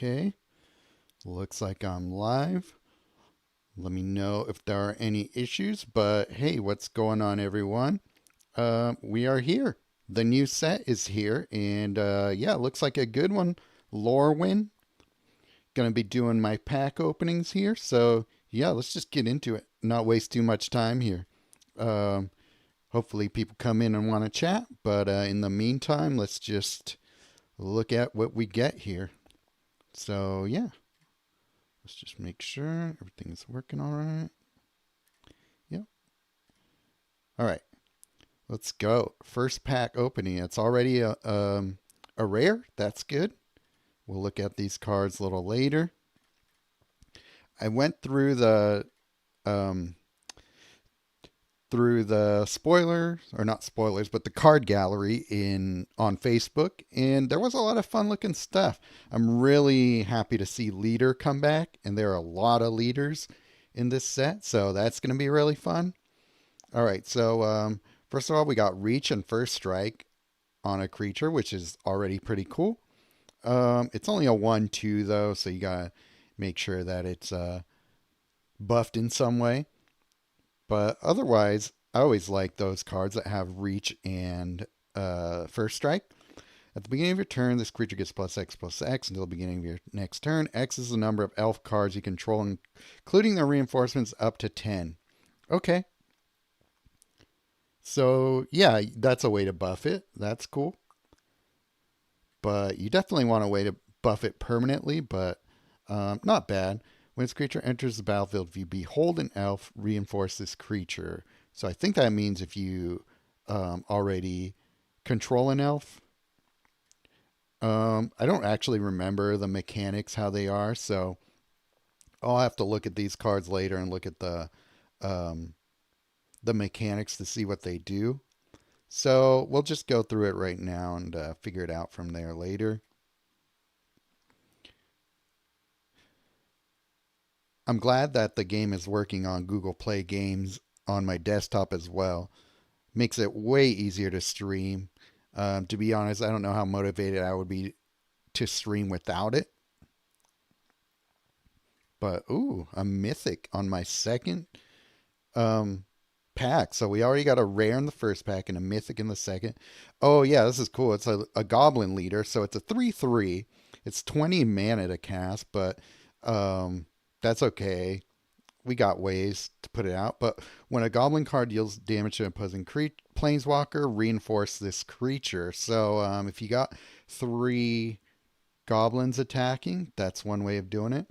Okay, looks like I'm live. Let me know if there are any issues, but hey, what's going on, everyone? We are here. The new set is here, and yeah, looks like a good one. Lorwyn, gonna be doing my pack openings here, so yeah, let's just get into it. Not waste too much time here. Um, Hopefully, people come in and want to chat, but in the meantime, let's just look at what we get here. So yeah. Let's just make sure everything is working all right. Yep. All right. Let's go. First pack opening. It's already a rare. That's good. We'll look at these cards a little later. I went um, through the spoilers, or not spoilers, but the card gallery in on Facebook, and there was a lot of fun looking stuff. I'm really happy to see Leader come back, and there are a lot of leaders in this set, so that's going to be really fun. All right, so first of all, we got Reach and First Strike on a creature, which is already pretty cool. It's only a 1/2 though, so you gotta make sure that it's buffed in some way. But otherwise, I always like those cards that have Reach and First Strike. At the beginning of your turn, this creature gets +X until the beginning of your next turn. X is the number of elf cards you control, including the reinforcements up to 10. Okay. So, yeah, that's a way to buff it. That's cool. But you definitely want a way to buff it permanently, but not bad. When this creature enters the battlefield, if you behold an elf, reinforce this creature. So I think that means if you already control an elf. I don't actually remember the mechanics, how they are, so I'll have to look at these cards later and look at um, the mechanics to see what they do. So we'll just go through it right now and figure it out from there later. I'm glad that the game is working on Google Play Games on my desktop as well. Makes it way easier to stream. To be honest, I don't know how motivated I would be to stream without it. But ooh, a mythic on my second um, pack. So we already got a rare in the first pack and a mythic in the second. Oh yeah, this is cool. It's a goblin leader, so it's a 3/3. It's 20 mana to cast, but um, that's okay. We got ways to put it out. But when a goblin card deals damage to an opposing planeswalker, reinforce this creature. So if you got 3 goblins attacking, that's one way of doing it.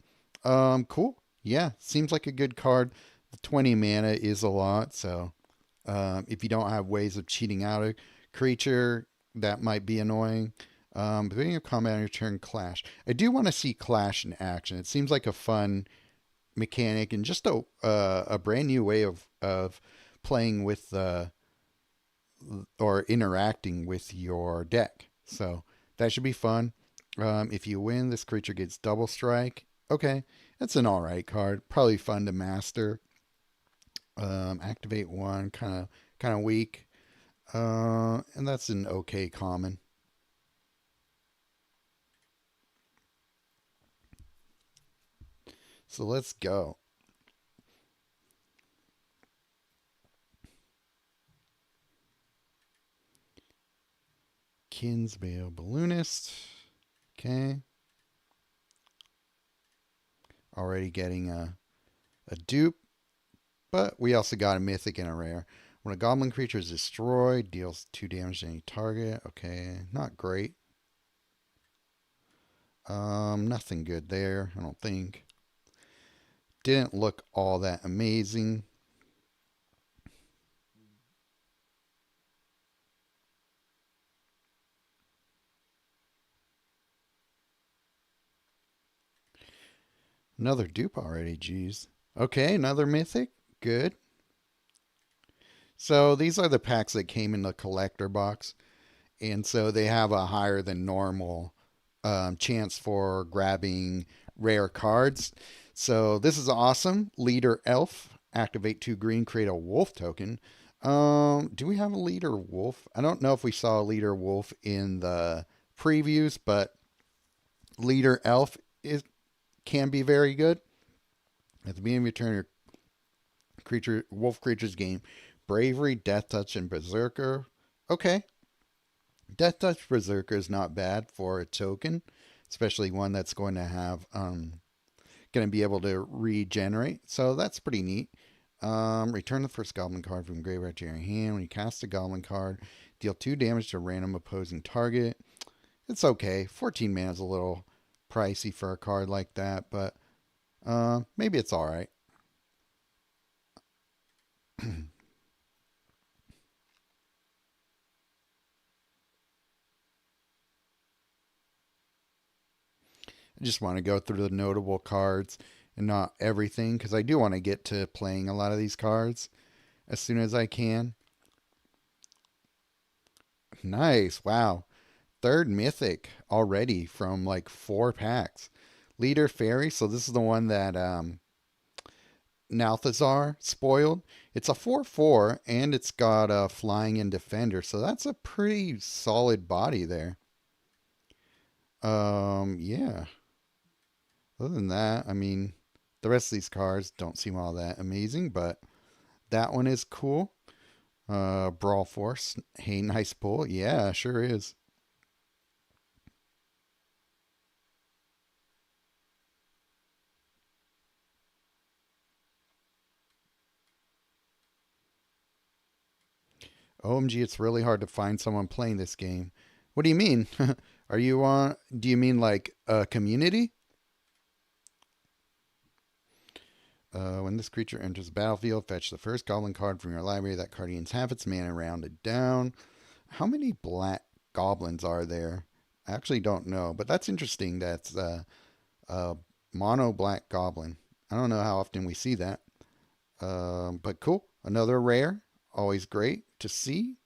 Cool. Yeah, seems like a good card. The 20 mana is a lot, so if you don't have ways of cheating out a creature, that might be annoying. Beginning of combat on your turn, Clash. I do want to see Clash in action. It seems like a fun mechanic and just a brand new way of playing with or interacting with your deck. So that should be fun. If you win, this creature gets double strike. Okay, that's an all right card. Probably fun to master. Activate one, kind of weak, and that's an okay common. So let's go. Kinsbale Balloonist. Okay. Already getting a dupe, but we also got a mythic and a rare. When a goblin creature is destroyed, deals 2 damage to any target. Okay, not great. Nothing good there, I don't think. Didn't look all that amazing. Another dupe already, geez. Okay, another mythic. Good. So these are the packs that came in the collector box. And so they have a higher than normal chance for grabbing rare cards. So this is awesome. Leader Elf. Activate 2 green, create a wolf token. Do we have a leader wolf? I don't know if we saw a leader wolf in the previews, but leader elf is can be very good. At the beginning of your turn, your wolf creatures gain bravery, death touch, and berserker. Okay, death touch berserker is not bad for a token, especially one that's going to have going to be able to regenerate. So that's pretty neat. Return the first goblin card from graveyard to your hand. When you cast a goblin card, deal 2 damage to a random opposing target. It's okay. 14 mana is a little pricey for a card like that, but maybe it's alright. I just want to go through the notable cards and not everything, because I do want to get to playing a lot of these cards as soon as I can. Nice. Wow. Third mythic already from like 4 packs. Leader Fairy. So this is the one that Nalthazar spoiled. It's a 4/4 and it's got a flying and defender. So that's a pretty solid body there. Yeah. Other than that, I mean, the rest of these cards don't seem all that amazing, but that one is cool. Brawl Force. Hey, nice pull. Yeah, sure is. OMG, it's really hard to find someone playing this game. What do you mean? Are you on? Do you mean like a community? When this creature enters the battlefield, fetch the first goblin card from your library. That card gains half its mana rounded down. How many black goblins are there? I actually don't know, but that's interesting. That's a mono black goblin. I don't know how often we see that, but cool. Another rare. Always great to see.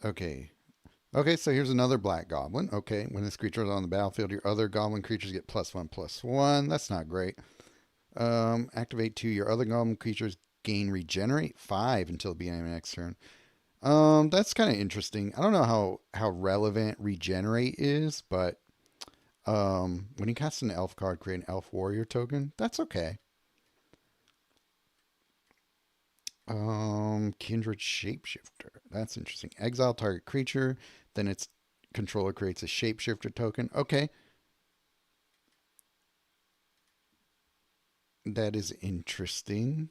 Okay. Okay, so here's another black goblin. Okay, when this creature is on the battlefield, your other goblin creatures get +1/+1. That's not great. Activate 2. Your other goblin creatures gain regenerate 5 until the beginning of the next turn. That's kind of interesting. I don't know how relevant regenerate is, but when you cast an elf card, create an elf warrior token. That's okay. Kindred Shapeshifter. That's interesting. Exile target creature, then its controller creates a shapeshifter token. Okay, that is interesting.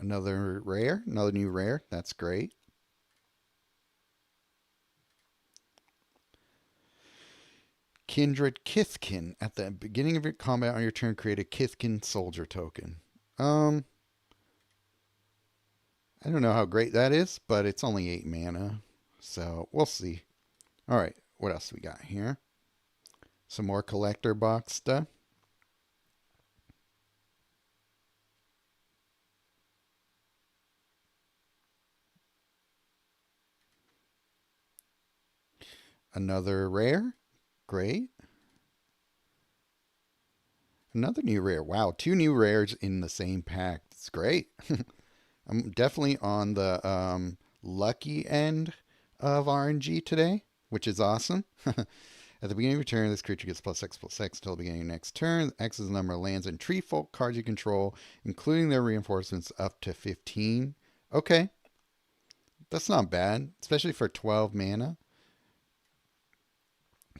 Another rare, another new rare. That's great. Kindred Kithkin. At the beginning of your combat on your turn, create a Kithkin soldier token. Um, I don't know how great that is, but it's only 8 mana. So we'll see. All right, what else we got here? Some more collector box stuff. Another rare. Great. Another new rare. Wow, 2 new rares in the same pack. It's great. I'm definitely on the lucky end of RNG today, which is awesome. At the beginning of your turn, this creature gets +X/+X until the beginning of your next turn. X is the number of lands and tree folk cards you control, including their reinforcements up to 15. Okay, that's not bad, especially for 12 mana.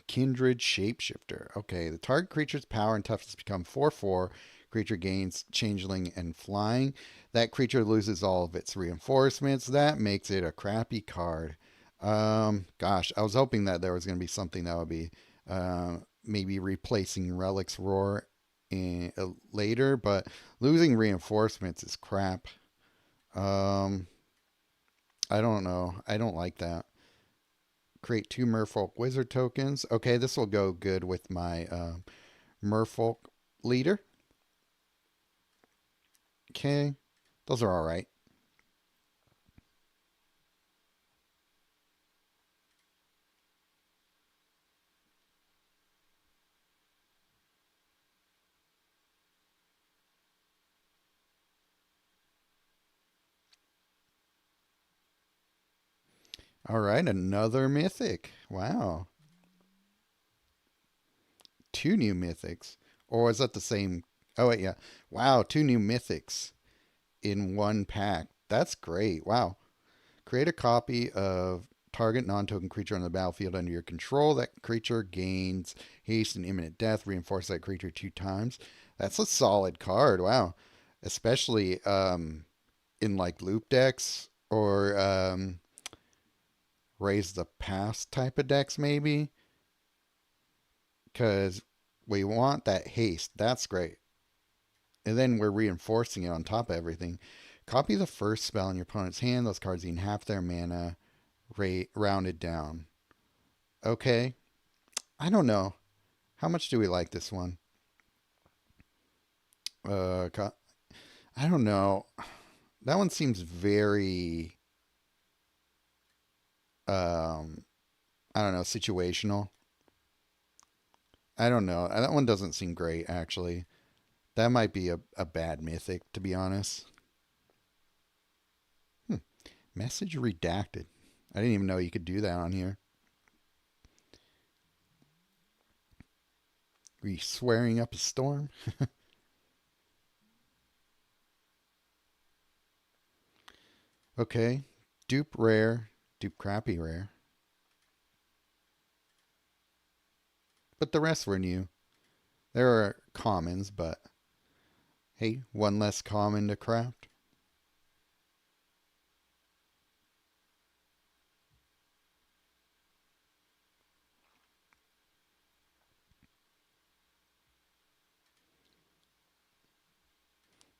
Kindred Shapeshifter. Okay, the target creature's power and toughness become 4/4. Creature gains changeling and flying. That creature loses all of its reinforcements. That makes it a crappy card. Gosh, I was hoping that there was going to be something that would be maybe replacing Relic's Roar later, but losing reinforcements is crap. Um, I don't know. I don't like that. Create 2 Merfolk Wizard tokens. Okay, this will go good with my Merfolk leader. Okay, those are all right. All right, another mythic. Wow. 2 new mythics. Or is that the same? Oh, wait, yeah. Wow, 2 new mythics in one pack. That's great. Wow. Create a copy of target non-token creature on the battlefield under your control. That creature gains haste and imminent death. Reinforce that creature 2 times. That's a solid card. Wow. Especially in like loop decks or raise the past type of decks maybe. Because we want that haste. That's great. And then we're reinforcing it on top of everything. Copy the first spell in your opponent's hand. Those cards gain half their mana rate rounded down. Okay. I don't know. How much do we like this one? Uh, I don't know. That one seems very, um, I don't know, situational. I don't know. That one doesn't seem great, actually. That might be a bad mythic, to be honest. Hmm. Message redacted. I didn't even know you could do that on here. Are you swearing up a storm? Okay. Dupe rare. Dupe crappy rare. But the rest were new. There are commons, but hey, one less common to craft.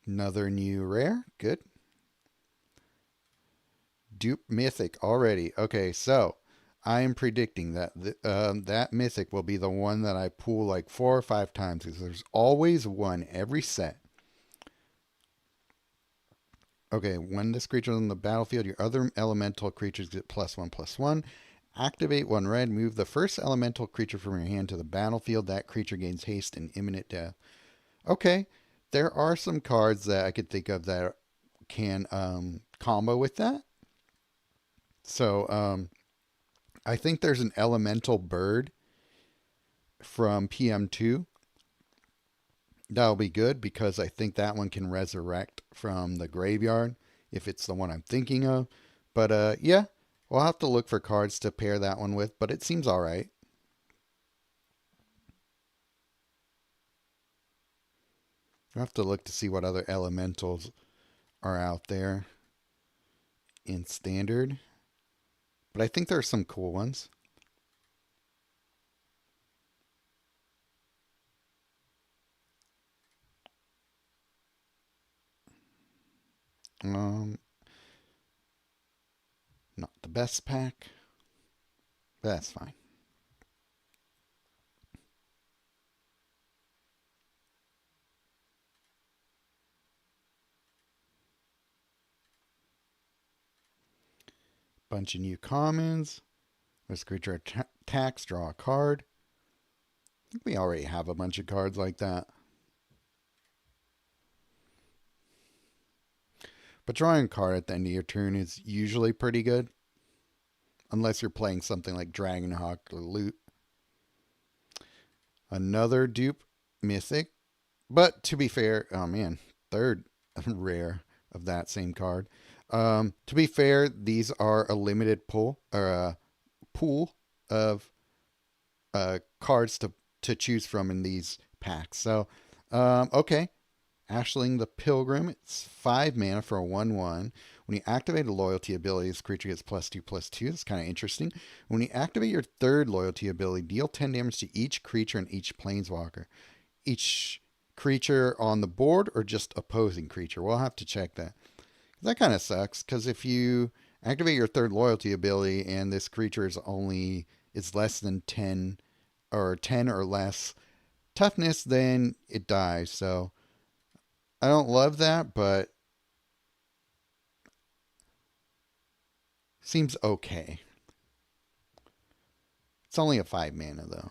Another new rare. Good. Dupe mythic already. Okay, so I am predicting that that mythic will be the one that I pull like 4 or 5 times because there's always one every set. Okay, when this creature is on the battlefield, your other elemental creatures get +1/+1. Activate 1 red. Move the first elemental creature from your hand to the battlefield. That creature gains haste and imminent death. Okay, there are some cards that I could think of that can combo with that. So I think there's an elemental bird from PM2. That'll be good because I think that one can resurrect from the graveyard if it's the one I'm thinking of. But yeah, we'll have to look for cards to pair that one with, but it seems all right. We'll have to look to see what other elementals are out there in standard. But I think there are some cool ones. Um, Not the best pack. But that's fine. Bunch of new commons. This creature attacks, draw a card. I think we already have a bunch of cards like that. But drawing a card at the end of your turn is usually pretty good. Unless you're playing something like Dragonhawk or Loot. Another dupe mythic. But to be fair, oh man, third rare of that same card. To be fair, these are a limited pool or a pool of cards to choose from in these packs. So, okay. Ashling the Pilgrim. It's 5 mana for a 1/1. When you activate a loyalty ability, this creature gets +2/+2. That's kind of interesting. When you activate your third loyalty ability, deal 10 damage to each creature and each planeswalker. Each creature on the board or just opposing creature? We'll have to check that. That kind of sucks, because if you activate your third loyalty ability and this creature is less than 10 or 10 or less toughness, then it dies. So I don't love that, but seems okay. It's only a 5 mana though.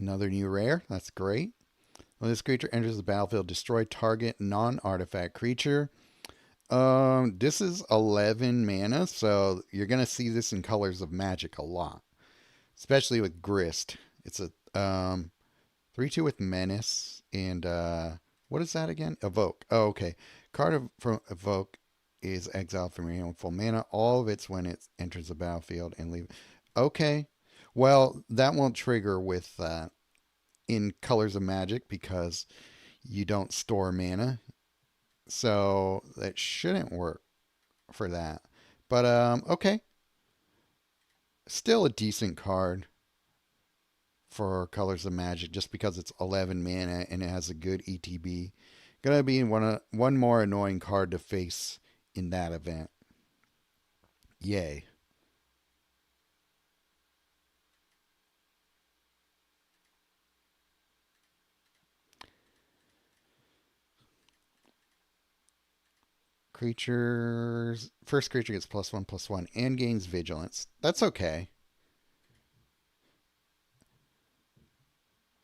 Another new rare. That's great. When this creature enters the battlefield, destroy target non-artifact creature. This is 11 mana, so you're gonna see this in Colors of Magic a lot, especially with Grist. It's a 3/2 with Menace and what is that again? Evoke. Oh, okay. From Evoke is exiled from your hand full mana. All of it's when it enters the battlefield and leave. Okay. Well, that won't trigger with in Colors of Magic because you don't store mana. So that shouldn't work for that. But okay. Still a decent card for Colors of Magic just because it's 11 mana and it has a good ETB. Gonna be one more annoying card to face in that event. Yay. First creature gets +1/+1 and gains vigilance. That's okay.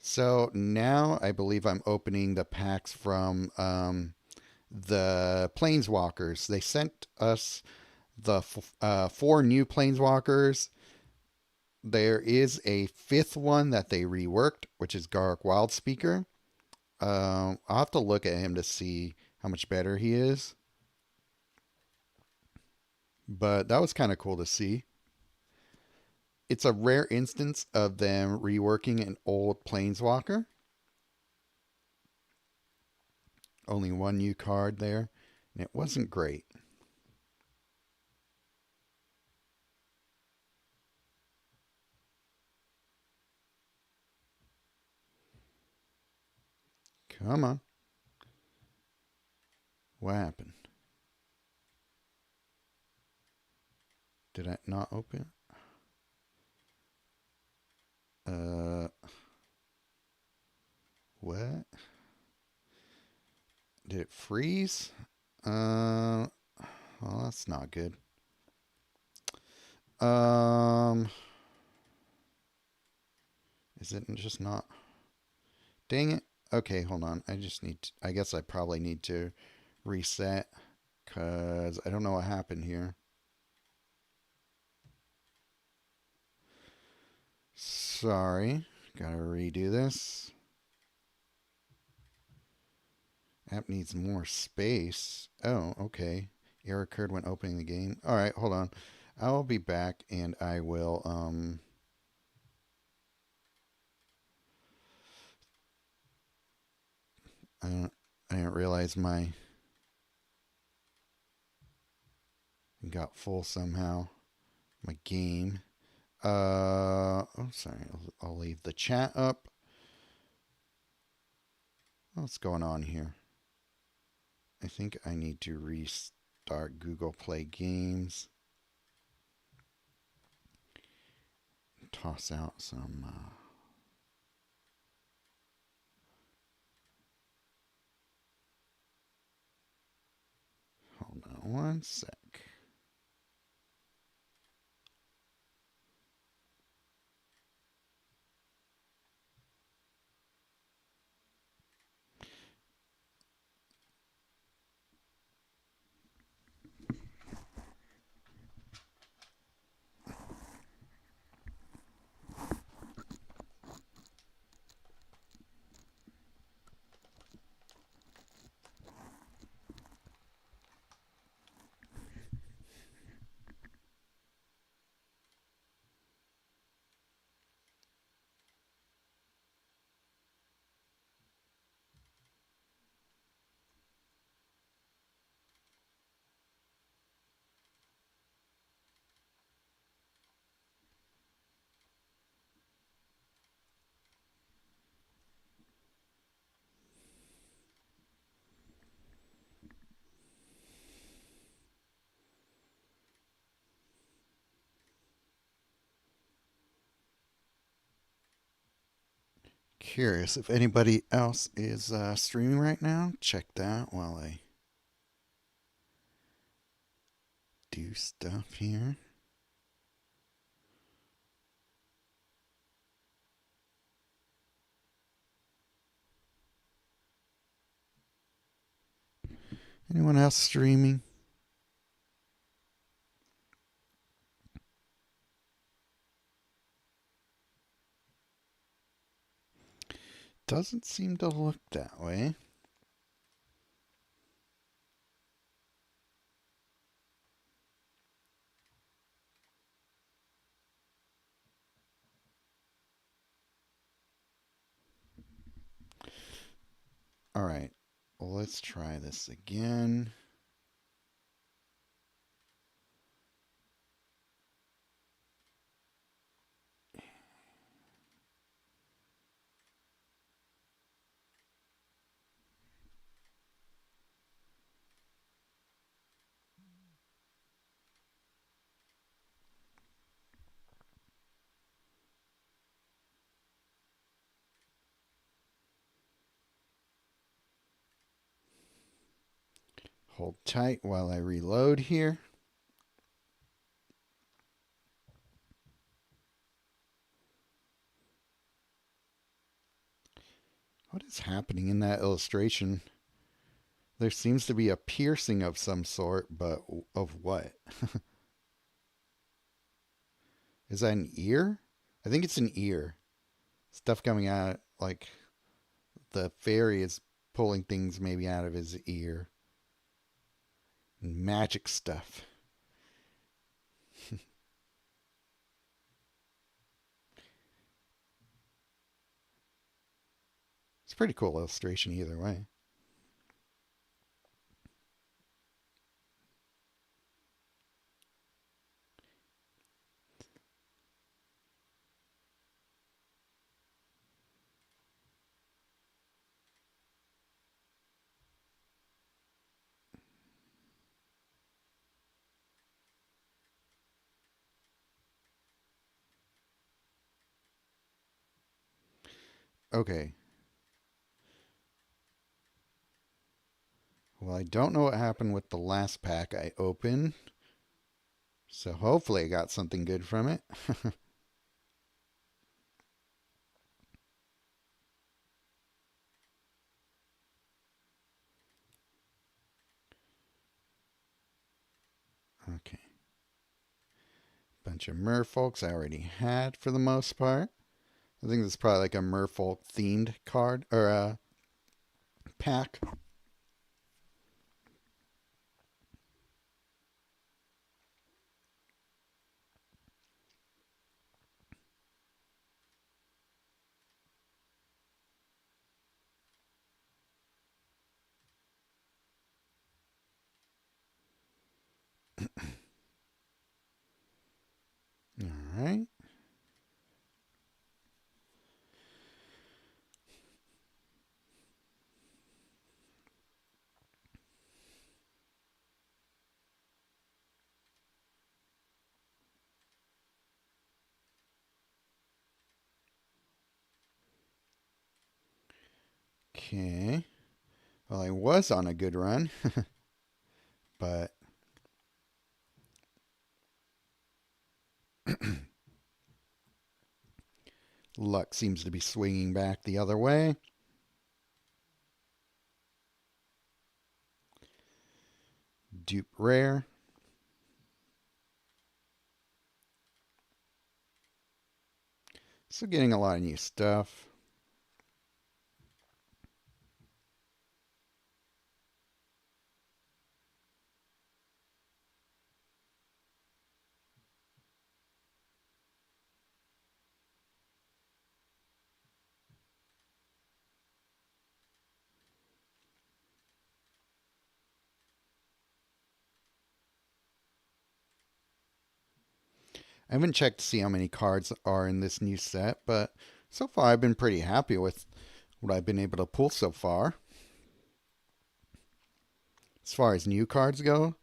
So now I believe I'm opening the packs from the Planeswalkers. They sent us the 4 new Planeswalkers. There is a 5th one that they reworked, which is Garruk Wildspeaker. I'll have to look at him to see how much better he is. But that was kind of cool to see. It's a rare instance of them reworking an old Planeswalker. Only one new card there, and it wasn't great. Come on. What happened? Did I not open it? What? Did it freeze? Well, that's not good. Is it just not? Dang it. Okay, hold on. I guess I probably need to reset because I don't know what happened here. Sorry. Gotta redo this. App needs more space. Oh, okay. Error occurred when opening the game. Alright, hold on. I'll be back and I will I didn't realize my got full somehow. My game. Oh, sorry. I'll leave the chat up. What's going on here? I think I need to restart Google Play Games. Toss out some. Hold on one sec. Curious if anybody else is streaming right now. Check that while I do stuff here. Anyone else streaming? Doesn't seem to look that way. All right, well, let's try this again. Hold tight while I reload here. What is happening in that illustration? There seems to be a piercing of some sort, but of what? Is that an ear? I think it's an ear. Stuff coming out, like the fairy is pulling things maybe out of his ear. Magic stuff. It's a pretty cool illustration either way. Okay. Well, I don't know what happened with the last pack I opened. So hopefully I got something good from it. Okay. Bunch of merfolks I already had for the most part. I think this is probably like a merfolk themed card or a pack. All right. Okay. Well, I was on a good run, but luck seems to be swinging back the other way. Dupe rare. So getting a lot of new stuff. I haven't checked to see how many cards are in this new set, but so far I've been pretty happy with what I've been able to pull so far. As far as new cards go,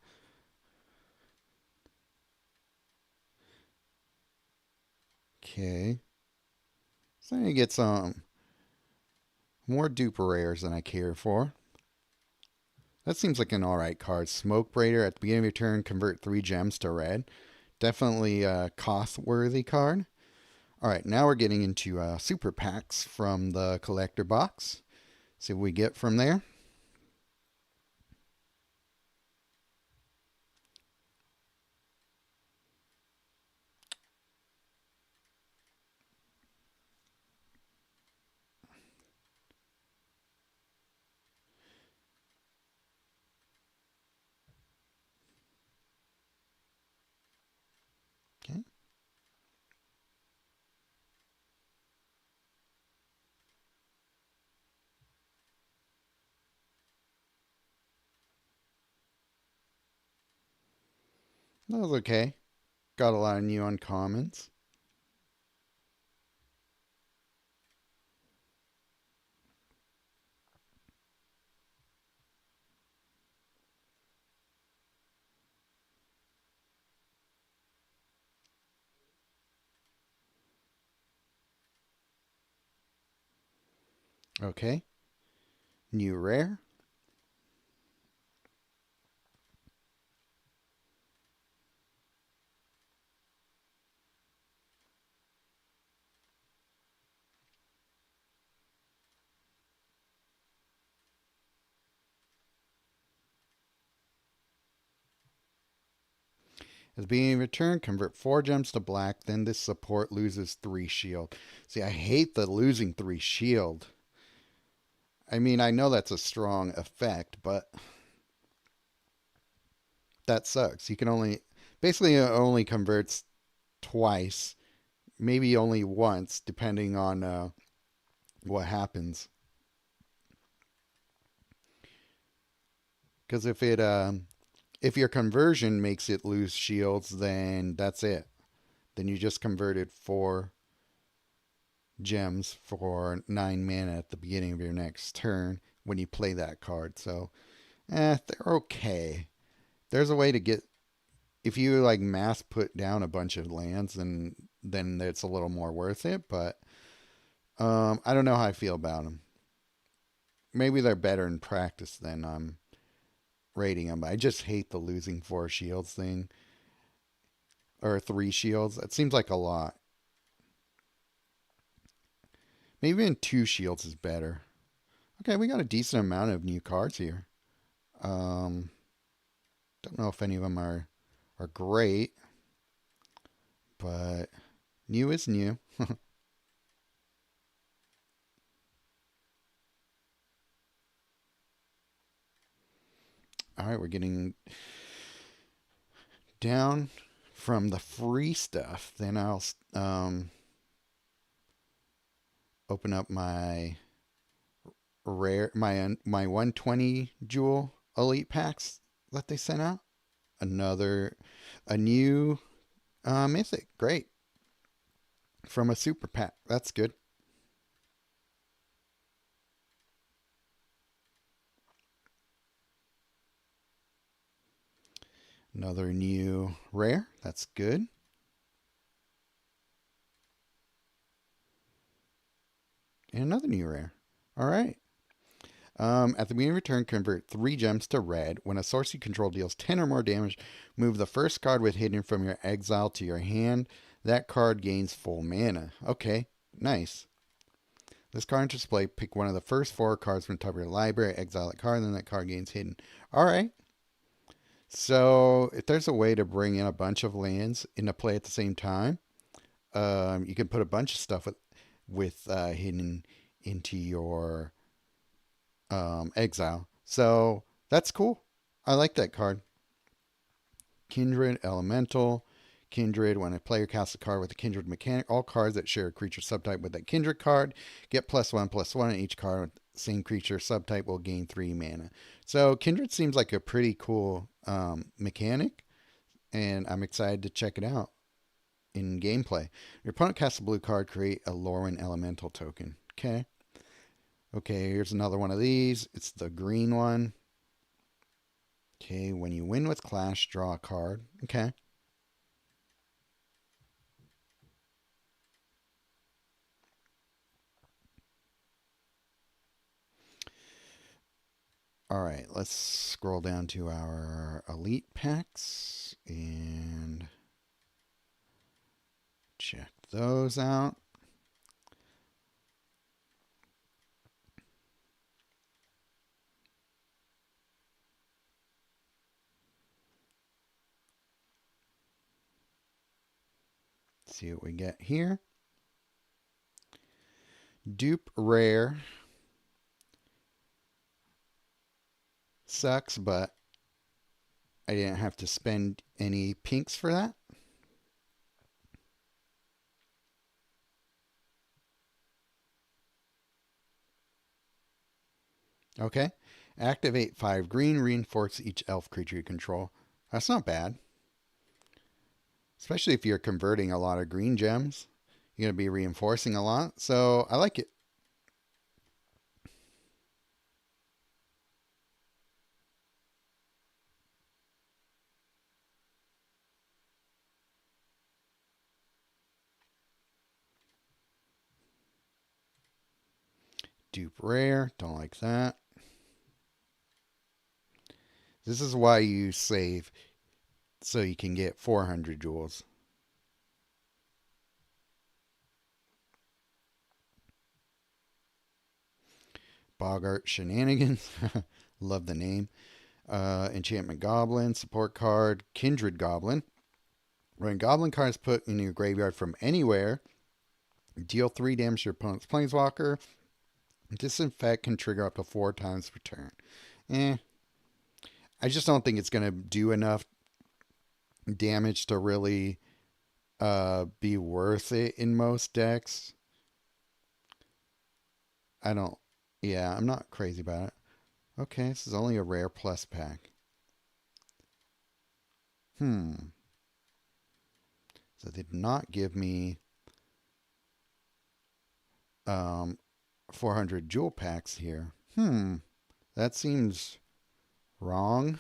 okay. So I get some More duper rares than I care for. That seems like an alright card. Smoke Braider at the beginning of your turn, convert 3 gems to red. Definitely a cost-worthy card. Alright, now we're getting into super packs from the collector box. See what we get from there. Okay. That was okay. Got a lot of new uncommons. Okay. New rare. At the beginning of your turn, convert 4 gems to black. Then this support loses 3 shield. See, I hate the losing 3 shield. I mean, I know that's a strong effect, but that sucks. You can only, basically, it only converts twice, maybe only once, depending on what happens. Because if your conversion makes it lose shields, then that's it. Then you just converted 4 gems for 9 mana at the beginning of your next turn when you play that card. So, they're okay. There's a way to get, if you like mass put down a bunch of lands, then it's a little more worth it. But I don't know how I feel about them. Maybe they're better in practice than I'm rating them. I just hate the losing 4 shields thing, or 3 shields. It seems like a lot. Maybe even 2 shields is better. Okay, we got a decent amount of new cards here. Um, don't know if any of them are great, but new is new. All right, we're getting down from the free stuff. Then I'll open up my my 120 jewel elite packs that they sent out. A new mythic. Great. From a super pack. That's good. Another new rare. That's good. And another new rare. All right. At the beginning of your turn, convert 3 gems to red. When a source you control deals 10 or more damage, move the first card with hidden from your exile to your hand. That card gains full mana. Okay, nice. This card enters play. Pick one of the first 4 cards from the top of your library, exile that card, then that card gains hidden. All right. So if there's a way to bring in a bunch of lands into play at the same time, you can put a bunch of stuff with hidden into your exile. So that's cool. I like that card. Kindred, Elemental. Kindred, when a player casts a card with a Kindred mechanic, all cards that share a creature subtype with that Kindred card get +1/+1, and each card with the same creature subtype will gain 3 mana. So Kindred seems like a pretty cool mechanic, and I'm excited to check it out in gameplay. Your opponent casts a blue card, create a Lorwyn Elemental token. Okay. Okay, here's another one of these. It's the green one. Okay, when you win with Clash, draw a card. Okay. All right, let's scroll down to our elite packs and check those out. See what we get here. Dupe rare. Sucks, but I didn't have to spend any pinks for that. Okay. Activate 5 green, reinforce each elf creature you control. That's not bad. Especially if you're converting a lot of green gems. You're going to be reinforcing a lot. So I like it. Dupe rare. Don't like that. This is why you save, so you can get 400 jewels. Bogart Shenanigans. Love the name. Enchantment Goblin. Support card. Kindred Goblin. When goblin cards put in your graveyard from anywhere, deal 3 damage to your opponent's planeswalker. Disinfect can trigger up to 4 times per turn. I just don't think it's going to do enough damage to really be worth it in most decks. I don't. Yeah, I'm not crazy about it. Okay, this is only a rare plus pack. So they did not give me 400 jewel packs here. That seems wrong.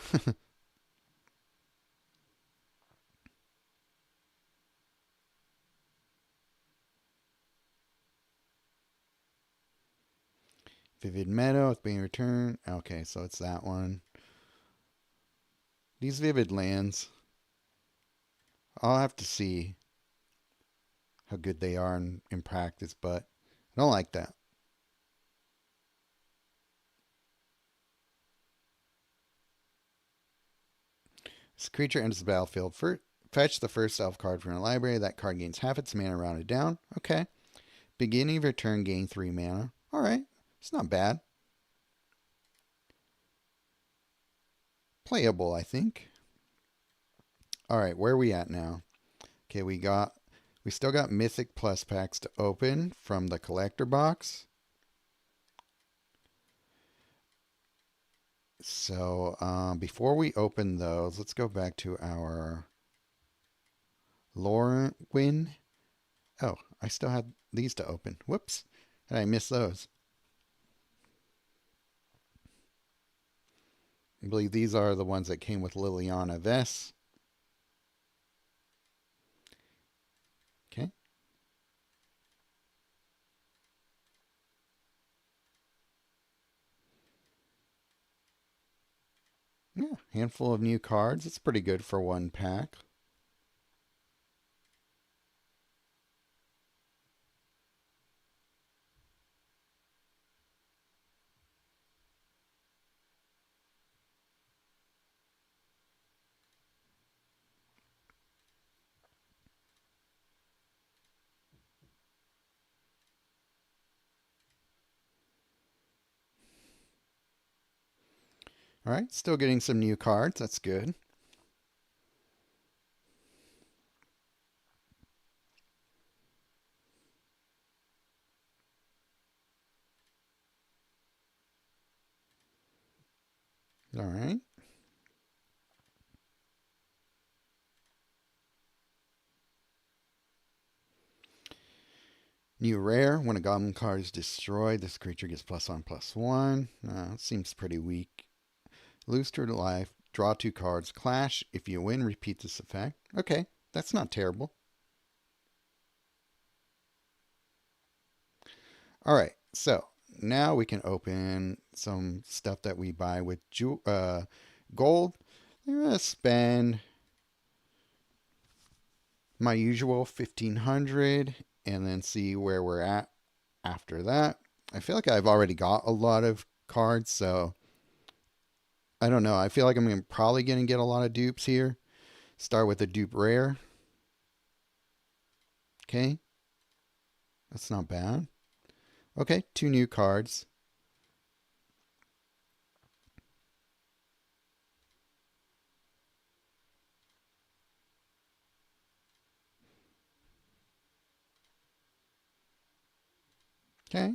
Vivid Meadow is being returned. Okay, so it's that one. These Vivid Lands, I'll have to see how good they are in practice, but I don't like that. This creature enters the battlefield. Fetch the first elf card from your library. That card gains half its mana rounded down. Okay. Beginning of your turn, gain 3 mana. Alright. It's not bad. Playable, I think. Alright, where are we at now? Okay, we still got Mythic Plus packs to open from the collector box. So before we open those, let's go back to our Lorwyn. Oh, I still had these to open. Whoops. Did I miss those? I believe these are the ones that came with Liliana Vess. Okay. Yeah, handful of new cards. It's pretty good for one pack. All right, still getting some new cards. That's good. All right. New rare. When a goblin card is destroyed, this creature gets +1/+1. Seems pretty weak. Lose to life. Draw 2 cards. Clash. If you win, repeat this effect. Okay, that's not terrible. All right, so now we can open some stuff that we buy with gold. I'm gonna spend my usual 1500 and then see where we're at after that. I feel like I've already got a lot of cards, so I don't know. I feel like I'm probably going to get a lot of dupes here. Start with a dupe rare. Okay, that's not bad. Okay, 2 new cards. Okay.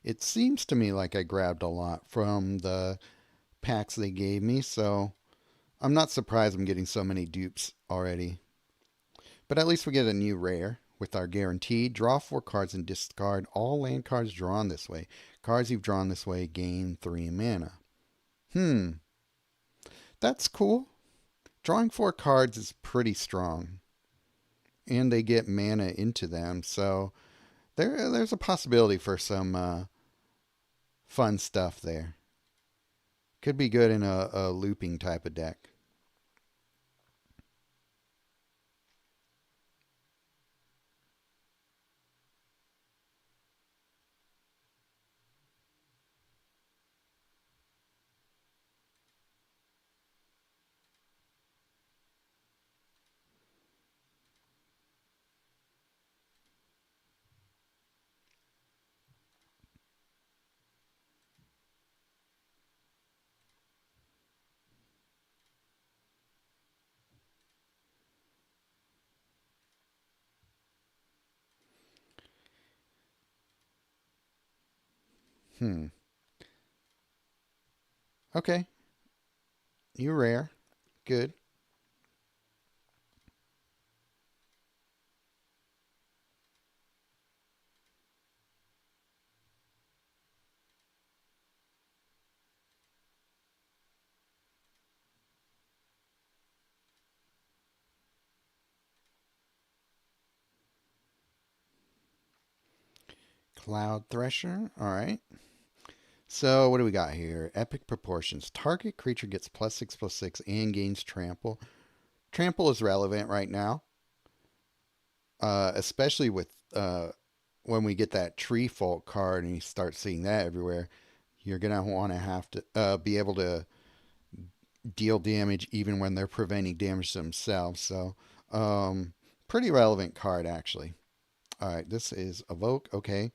It seems to me like I grabbed a lot from the packs they gave me, so I'm not surprised I'm getting so many dupes already. But at least we get a new rare with our guarantee. Draw 4 cards and discard all land cards drawn this way. Cards you've drawn this way gain 3 mana. Hmm, that's cool. Drawing 4 cards is pretty strong. And they get mana into them, so there's a possibility for some fun stuff there. Could be good in a looping type of deck. Hmm. Okay. You rare. Good. Cloud Thresher. All right. So what do we got here? Epic Proportions. Target creature gets +6/+6 and gains trample. Trample is relevant right now, especially with when we get that tree folk card and you start seeing that everywhere. You're gonna want to have to be able to deal damage even when they're preventing damage to themselves. So, pretty relevant card actually. All right, this is Evoke. Okay,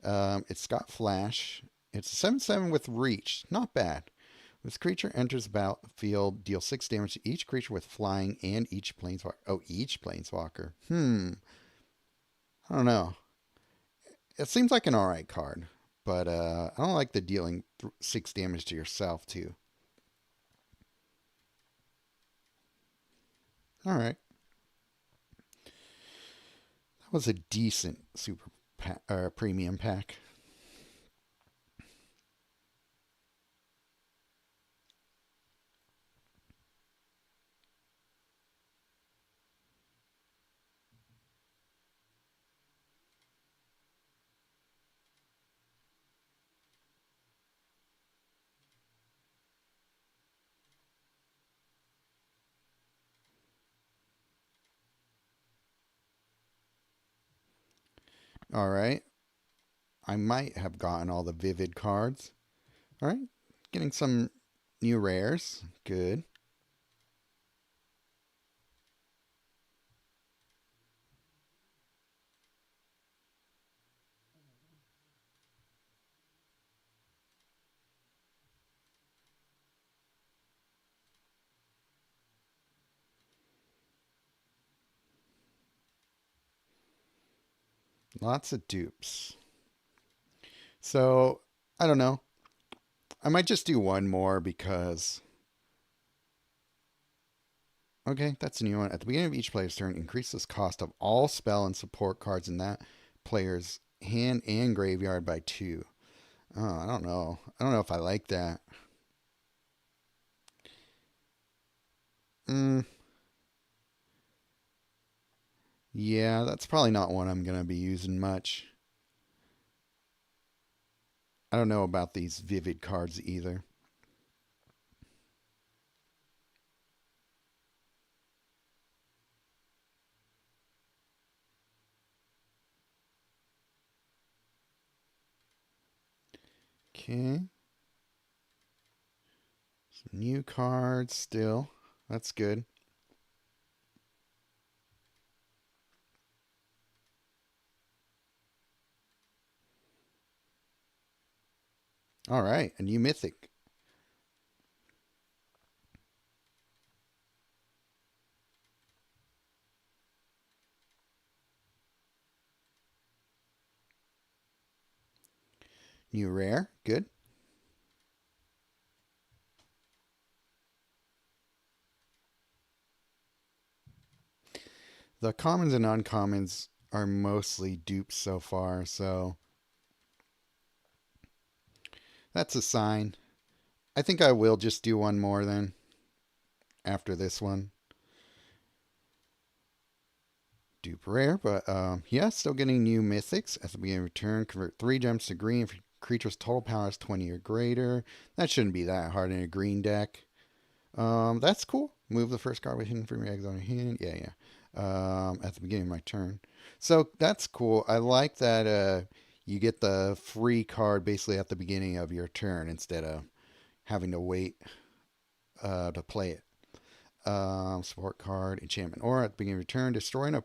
it's got Flash. It's a 7/7 with Reach. Not bad. This creature enters the battlefield, deal 6 damage to each creature with flying and each planeswalker. Oh, each planeswalker. I don't know. It seems like an alright card, but I don't like the dealing 6 damage to yourself too. Alright. That was a decent super premium pack. Alright. I might have gotten all the vivid cards. Alright. Getting some new rares. Good. Lots of dupes. So, I don't know. I might just do one more because Okay, that's a new one. At the beginning of each player's turn, increases cost of all spell and support cards in that player's hand and graveyard by 2. Oh, I don't know. I don't know if I like that. Mm, yeah, that's probably not one I'm going to be using much. I don't know about these vivid cards either. Okay. Some new cards still. That's good. All right, a new mythic. New rare. Good. The commons and uncommons are mostly dupes so far, so that's a sign. I think I will just do one more then after this one. Dupe rare, but yeah, still getting new mythics. At the beginning of turn, convert 3 gems to green if your creature's total power is 20 or greater. That shouldn't be that hard in a green deck. That's cool. Move the first card with hidden from your exile on your hand. Yeah, yeah. At the beginning of my turn. So that's cool. I like that you get the free card basically at the beginning of your turn instead of having to wait to play it. Support card, enchantment aura at the beginning of your turn. Destroy an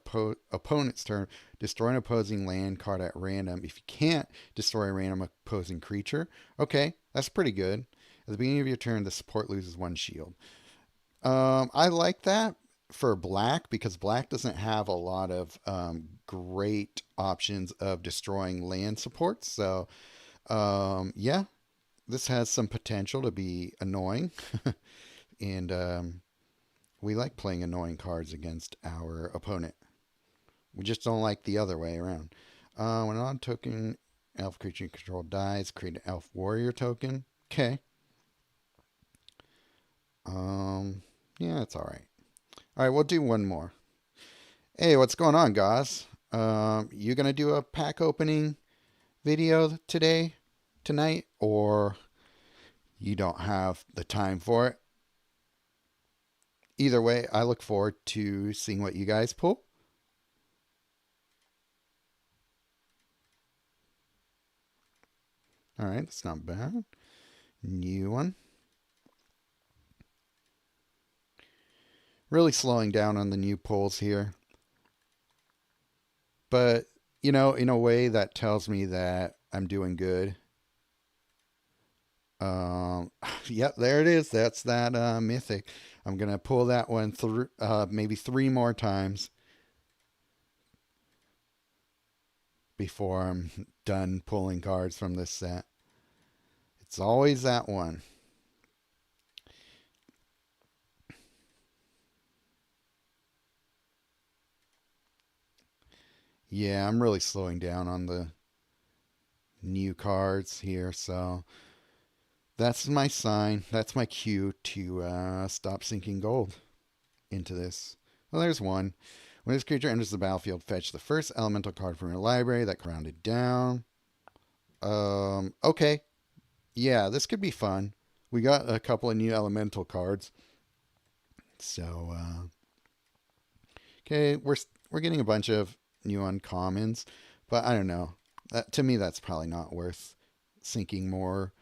opponent's turn. Destroy an opposing land card at random. If you can't destroy a random opposing creature, okay, that's pretty good. At the beginning of your turn, the support loses 1 shield. I like that for black because black doesn't have a lot of great options of destroying land supports. So, yeah, this has some potential to be annoying. And we like playing annoying cards against our opponent. We just don't like the other way around. When an odd token elf creature you control dies, create an elf warrior token. Okay. Yeah, that's all right. All right, we'll do one more. Hey, what's going on, guys? You gonna do a pack opening video today, tonight, or you don't have the time for it? Either way, I look forward to seeing what you guys pull. All right, that's not bad. New one. Really slowing down on the new pulls here. But, in a way that tells me that I'm doing good. Yep, there it is. That's that mythic. I'm going to pull that one through maybe 3 more times before I'm done pulling cards from this set. It's always that one. Yeah, I'm really slowing down on the new cards here, so that's my sign. That's my cue to stop sinking gold into this. Well, there's one. When this creature enters the battlefield, fetch the first elemental card from your library that rounded down. Okay. Yeah, this could be fun. We got a couple of new elemental cards. So, okay, we're getting a bunch of new uncommons, but I don't know. To me, that's probably not worth sinking more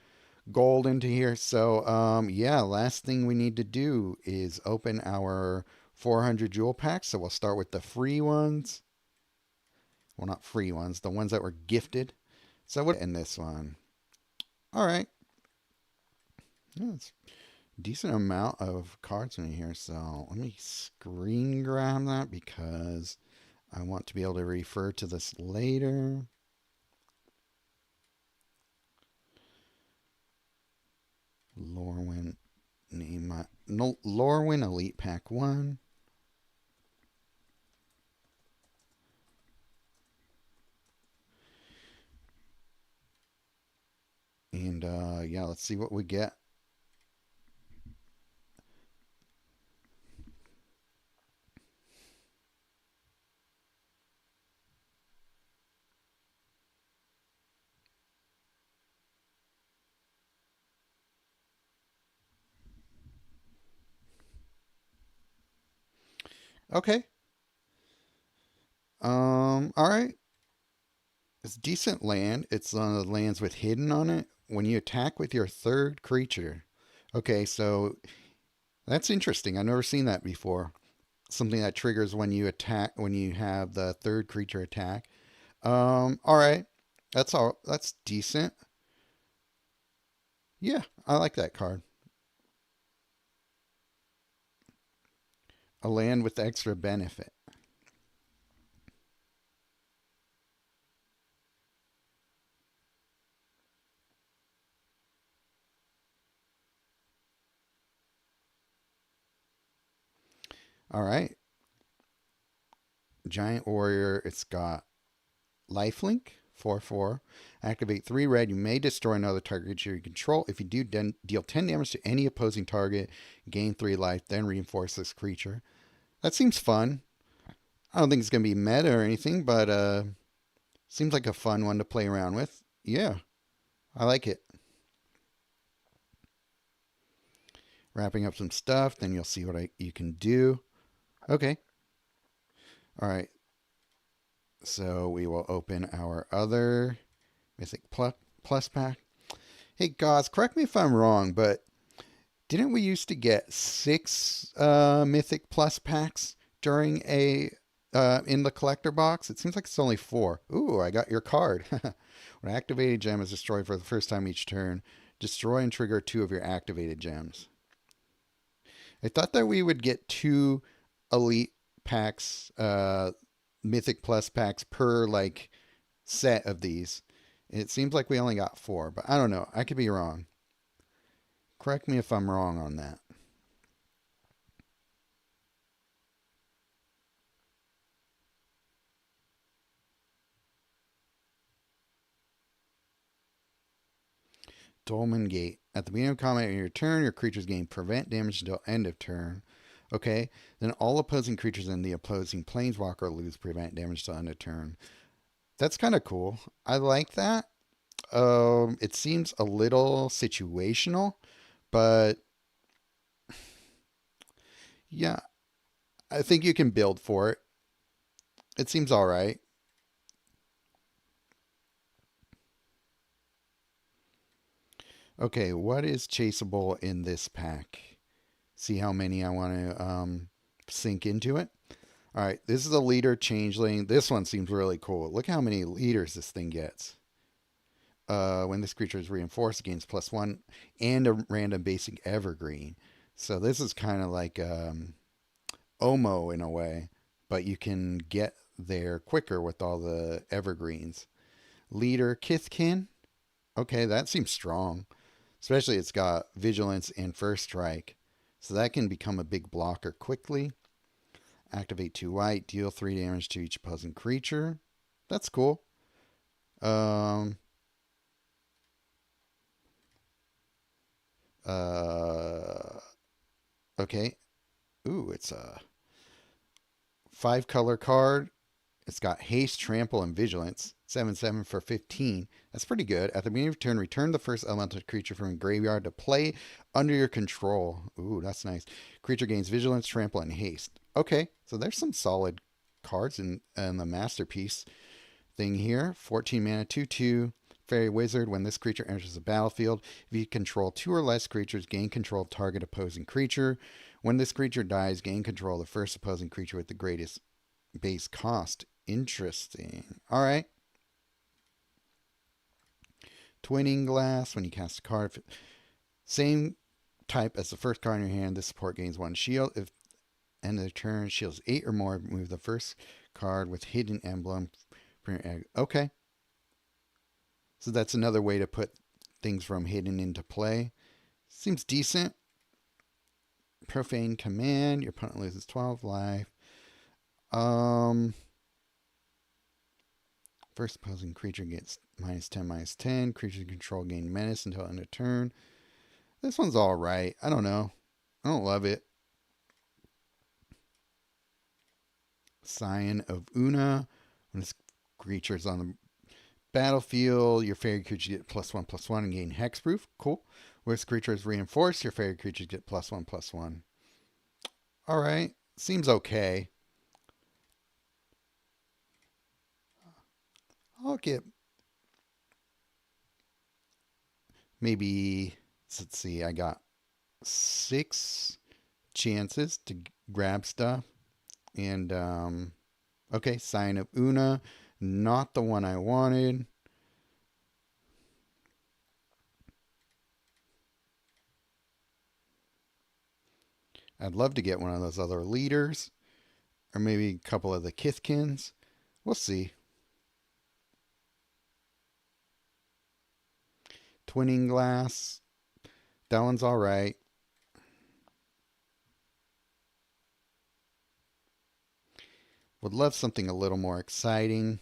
gold into here. So, yeah, last thing we need to do is open our 400 jewel packs. So we'll start with the free ones. Well, not free ones, the ones that were gifted. So what in this one? All right. Yeah, it's a decent amount of cards in here. So let me screen grab that because I want to be able to refer to this later. Lorwyn, name my no, Lorwyn Elite Pack 1. And yeah, let's see what we get. Okay. All right. It's decent land. It's lands with hidden on it. When you attack with your third creature. Okay, so that's interesting. I've never seen that before. Something that triggers when you attack when you have the third creature attack. All right. That's all. That's decent. Yeah, I like that card. A land with extra benefit. All right. Giant Warrior. It's got lifelink 4/4. Activate 3 red. You may destroy another target creature you control. If you do, deal 10 damage to any opposing target. Gain 3 life. Then reinforce this creature. That seems fun. I don't think it's gonna be meta or anything, but seems like a fun one to play around with. Yeah, I like it. Wrapping up some stuff, then you'll see what you can do. Okay. All right. So we will open our other Mythic Plus pack. Hey, guys, correct me if I'm wrong, but didn't we used to get 6 Mythic Plus packs during a in the collector box? It seems like it's only 4. Ooh, I got your card. When activated gem is destroyed for the first time each turn, destroy and trigger 2 of your activated gems. I thought that we would get 2 elite packs, Mythic Plus packs per like set of these. It seems like we only got 4, but I don't know. I could be wrong. Correct me if I'm wrong on that. Dolmen Gate. At the beginning of combat on your turn, your creatures gain prevent damage until end of turn. Okay. Then all opposing creatures in the opposing planeswalker lose prevent damage till end of turn. That's kind of cool. I like that. It seems a little situational, but yeah, I think you can build for it. It seems all right. Okay, what is chaseable in this pack? See how many I want to sink into it. All right, this is a leader changeling. This one seems really cool. Look how many leaders this thing gets. When this creature is reinforced, it gains +1 and a random basic evergreen. So this is kind of like Omo in a way, but you can get there quicker with all the evergreens. Leader Kithkin. Okay, that seems strong. Especially it's got vigilance and first strike. So that can become a big blocker quickly. Activate 2 white, deal 3 damage to each opposing creature. That's cool. Um, uh, okay. Ooh, it's a 5-color card. It's got haste, trample, and vigilance. 7/7 for 15. That's pretty good. At the beginning of your turn, return the first elemental creature from a graveyard to play under your control. Ooh, that's nice. Creature gains vigilance, trample, and haste. Okay, so there's some solid cards in the masterpiece thing here. 14 mana, 2/2. Fairy Wizard. When this creature enters the battlefield, if you control 2 or less creatures, gain control of target opposing creature. When this creature dies, gain control of the first opposing creature with the greatest base cost. Interesting. All right. Twinning Glass. When you cast a card, same type as the first card in your hand. This support gains 1 shield. If end of the turn, shields 8 or more, move the first card with hidden emblem. Okay. So that's another way to put things from hidden into play. Seems decent. Profane Command. Your opponent loses 12 life. For First opposing creature gets -10/-10. Creatures you control gain menace until end of turn. This one's alright. I don't know. I don't love it. Scion of Una. When this creature's on the battlefield, your fairy creatures get +1/+1 and gain hexproof. Cool. Where this creature is reinforced, your fairy creatures get +1/+1. Alright. Seems okay. I'll get maybe, let's see, I got 6 chances to grab stuff. And, okay, Scion of Una. Not the one I wanted. I'd love to get one of those other leaders. Or maybe a couple of the Kithkins. We'll see. Twinning Glass. That one's alright. Would love something a little more exciting.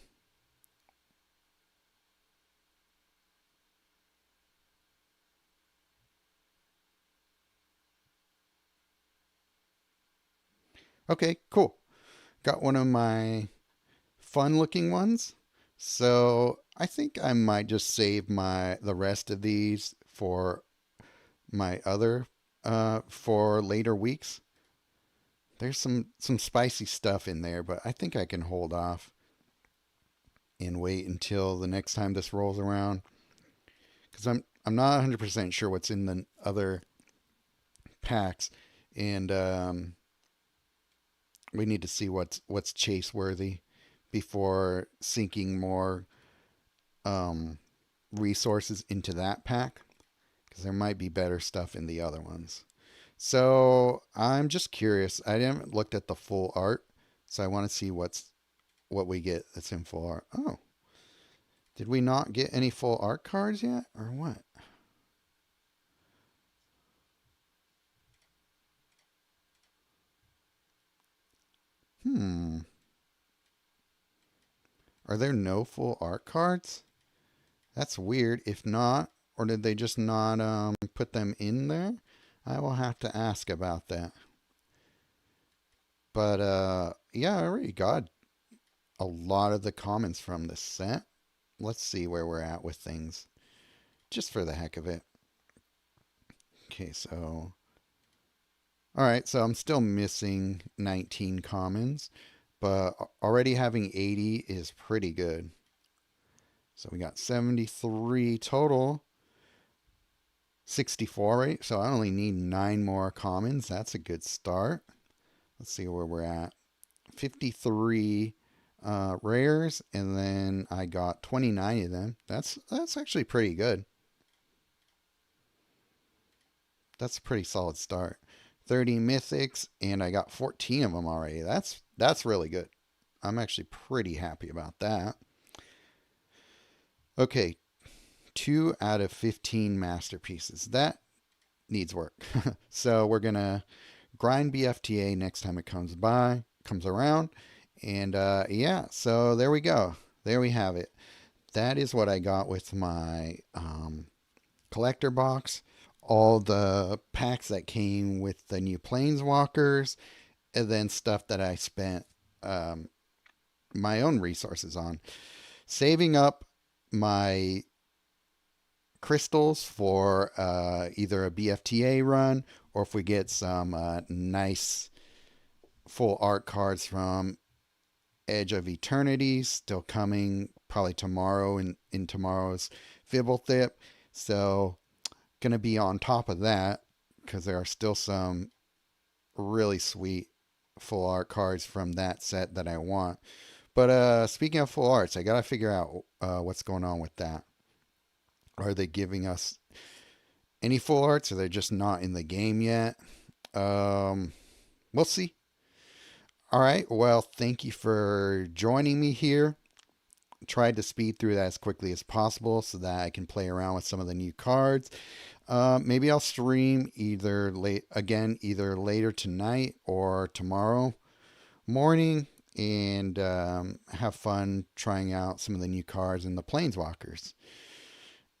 Okay, cool. Got one of my fun looking ones. So I think I might just save the rest of these for my other for later weeks. There's some spicy stuff in there, but I think I can hold off and wait until the next time this rolls around, because I'm not 100% sure what's in the other packs, and we need to see what's chase worthy before sinking more resources into that pack, because there might be better stuff in the other ones. So I'm just curious. I haven't looked at the full art, so I want to see what we get that's in full art. Oh, did we not get any full art cards yet, or what? Are there no full art cards? That's weird. If not, or did they just not put them in there? I will have to ask about that. But yeah, I already got a lot of the commons from this set. Let's see where we're at with things, just for the heck of it. Okay, so alright, so I'm still missing 19 commons, but already having 80 is pretty good. So we got 73 total. 64, right? So I only need 9 more commons. That's a good start. Let's see where we're at. 53 rares, and then I got 29 of them. That's actually pretty good. That's a pretty solid start. 30 mythics, and I got 14 of them already. That's really good. I'm actually pretty happy about that. Okay, 2 out of 15 masterpieces. That needs work. So we're gonna grind BFTA next time it comes around. And yeah, so there we go. There we have it. That is what I got with my collector box. All the packs that came with the new Planeswalkers, and then stuff that I spent my own resources on. Saving up my crystals for either a BFTA run, or if we get some nice full art cards from Edge of Eternity still coming probably tomorrow in tomorrow's Fibblethip. So gonna be on top of that, because there are still some really sweet full art cards from that set that I want. But speaking of full arts, I gotta figure out what's going on with that. Are they giving us any full arts? Or they're just not in the game yet? We'll see. All right. Well, thank you for joining me here. Tried to speed through that as quickly as possible so that I can play around with some of the new cards. Maybe I'll stream either later tonight or tomorrow morning. and have fun trying out some of the new cards and the Planeswalkers.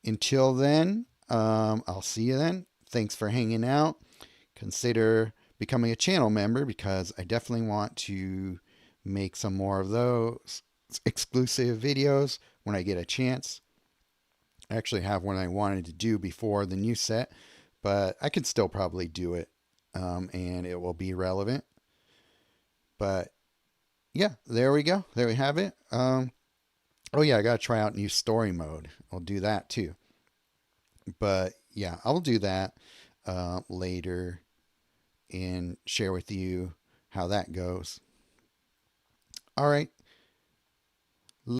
Until then, I'll see you then. Thanks for hanging out. Consider becoming a channel member because I definitely want to make some more of those exclusive videos when I get a chance. I actually have one I wanted to do before the new set, but I can still probably do it, and it will be relevant. But yeah, there we go. There we have it. Oh yeah, I gotta try out new story mode. I'll do that too. But yeah, I'll do that later and share with you how that goes. All right.